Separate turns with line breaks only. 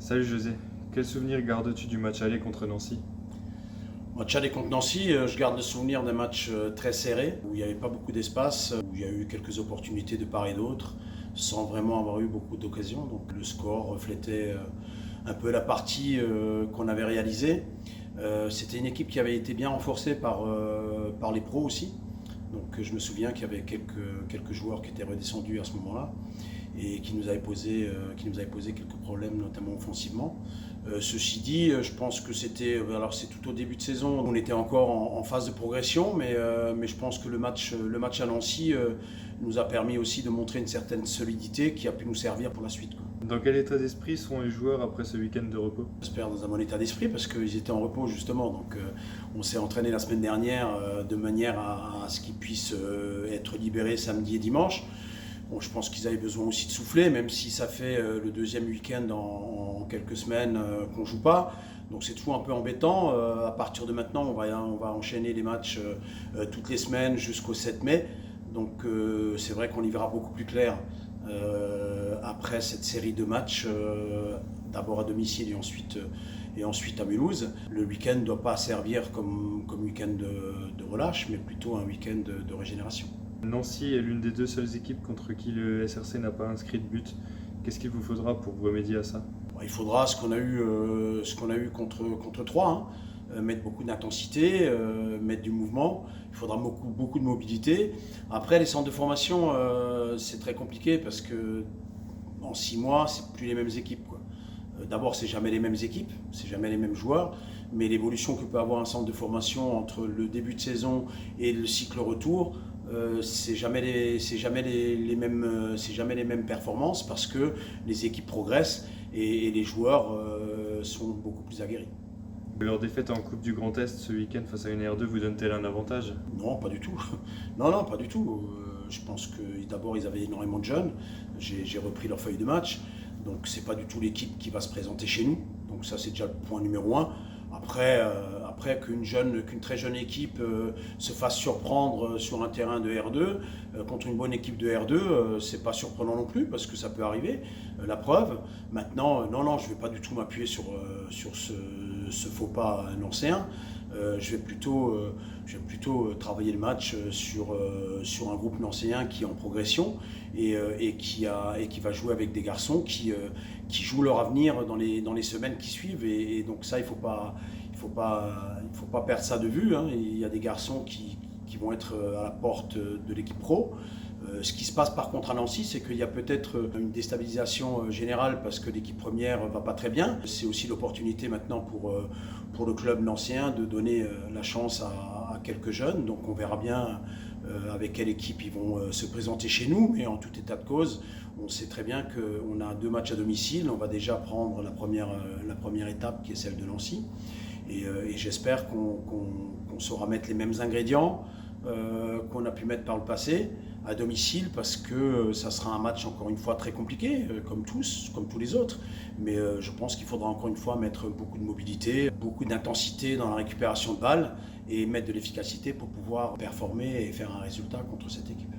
Salut José, quel souvenir gardes-tu du match aller contre Nancy?
Match aller contre Nancy, je garde le souvenir d'un match très serré, où il n'y avait pas beaucoup d'espace, où il y a eu quelques opportunités de part et d'autre, sans vraiment avoir eu beaucoup d'occasions. Donc le score reflétait un peu la partie qu'on avait réalisée. C'était une équipe qui avait été bien renforcée par les pros aussi. Donc je me souviens qu'il y avait quelques joueurs qui étaient redescendus à ce moment-là et qui nous avaient posé quelques problèmes, notamment offensivement. Ceci dit, je pense que alors c'est tout au début de saison, on était encore en phase de progression, mais je pense que le match à Nancy nous a permis aussi de montrer une certaine solidité qui a pu nous servir pour la suite, quoi.
Dans quel état d'esprit sont les joueurs après ce week-end de repos?
J'espère dans un bon état d'esprit parce qu'ils étaient en repos justement. Donc on s'est entraîné la semaine dernière de manière à ce qu'ils puissent être libérés samedi et dimanche. Bon, je pense qu'ils avaient besoin aussi de souffler, même si ça fait le deuxième week-end en quelques semaines qu'on ne joue pas. Donc c'est toujours un peu embêtant. À partir de maintenant, on va enchaîner les matchs toutes les semaines jusqu'au 7 mai. Donc c'est vrai qu'on y verra beaucoup plus clair après cette série de matchs, d'abord à domicile et ensuite à Mulhouse. Le week-end ne doit pas servir comme week-end de relâche, mais plutôt un week-end de régénération.
Nancy est l'une des deux seules équipes contre qui le SRC n'a pas inscrit de but. Qu'est-ce qu'il vous faudra pour remédier à ça?
Il faudra ce qu'on a eu contre Troyes, hein. Mettre beaucoup d'intensité, mettre du mouvement. Il faudra beaucoup de mobilité. Après, les centres de formation, c'est très compliqué parce que en 6 mois, c'est plus les mêmes équipes, quoi. D'abord, c'est jamais les mêmes équipes, c'est jamais les mêmes joueurs, mais l'évolution que peut avoir un centre de formation entre le début de saison et le cycle retour, c'est jamais les mêmes performances parce que les équipes progressent et les joueurs sont beaucoup plus aguerris.
Leur défaite en Coupe du Grand Est ce week-end face à une R2 vous donne-t-elle un avantage?
Non, pas du tout. Non, pas du tout. Je pense que d'abord, ils avaient énormément de jeunes. J'ai repris leur feuille de match. Donc, c'est pas du tout l'équipe qui va se présenter chez nous. Donc, ça, c'est déjà le point numéro un. Après qu'une très jeune équipe se fasse surprendre sur un terrain de R2 contre une bonne équipe de R2, c'est pas surprenant non plus parce que ça peut arriver. La preuve, maintenant, non, je vais pas du tout m'appuyer sur ce faux pas nancéen. Je vais plutôt travailler le match sur un groupe nancéen qui est en progression et qui va jouer avec des garçons qui jouent leur avenir dans les semaines qui suivent. Et donc ça, il faut pas perdre ça de vue, hein. Il y a des garçons qui vont être à la porte de l'équipe pro. Ce qui se passe par contre à Nancy, c'est qu'il y a peut-être une déstabilisation générale parce que l'équipe première va pas très bien. C'est aussi l'opportunité maintenant pour le club nancéen de donner la chance à quelques jeunes. Donc on verra bien avec quelle équipe ils vont se présenter chez nous. Mais en tout état de cause, on sait très bien qu'on a 2 matchs à domicile. On va déjà prendre la première étape qui est celle de Nancy. Et j'espère qu'on saura mettre les mêmes ingrédients qu'on a pu mettre par le passé à domicile parce que ça sera un match encore une fois très compliqué, comme tous les autres. Mais je pense qu'il faudra encore une fois mettre beaucoup de mobilité, beaucoup d'intensité dans la récupération de balles et mettre de l'efficacité pour pouvoir performer et faire un résultat contre cette équipe.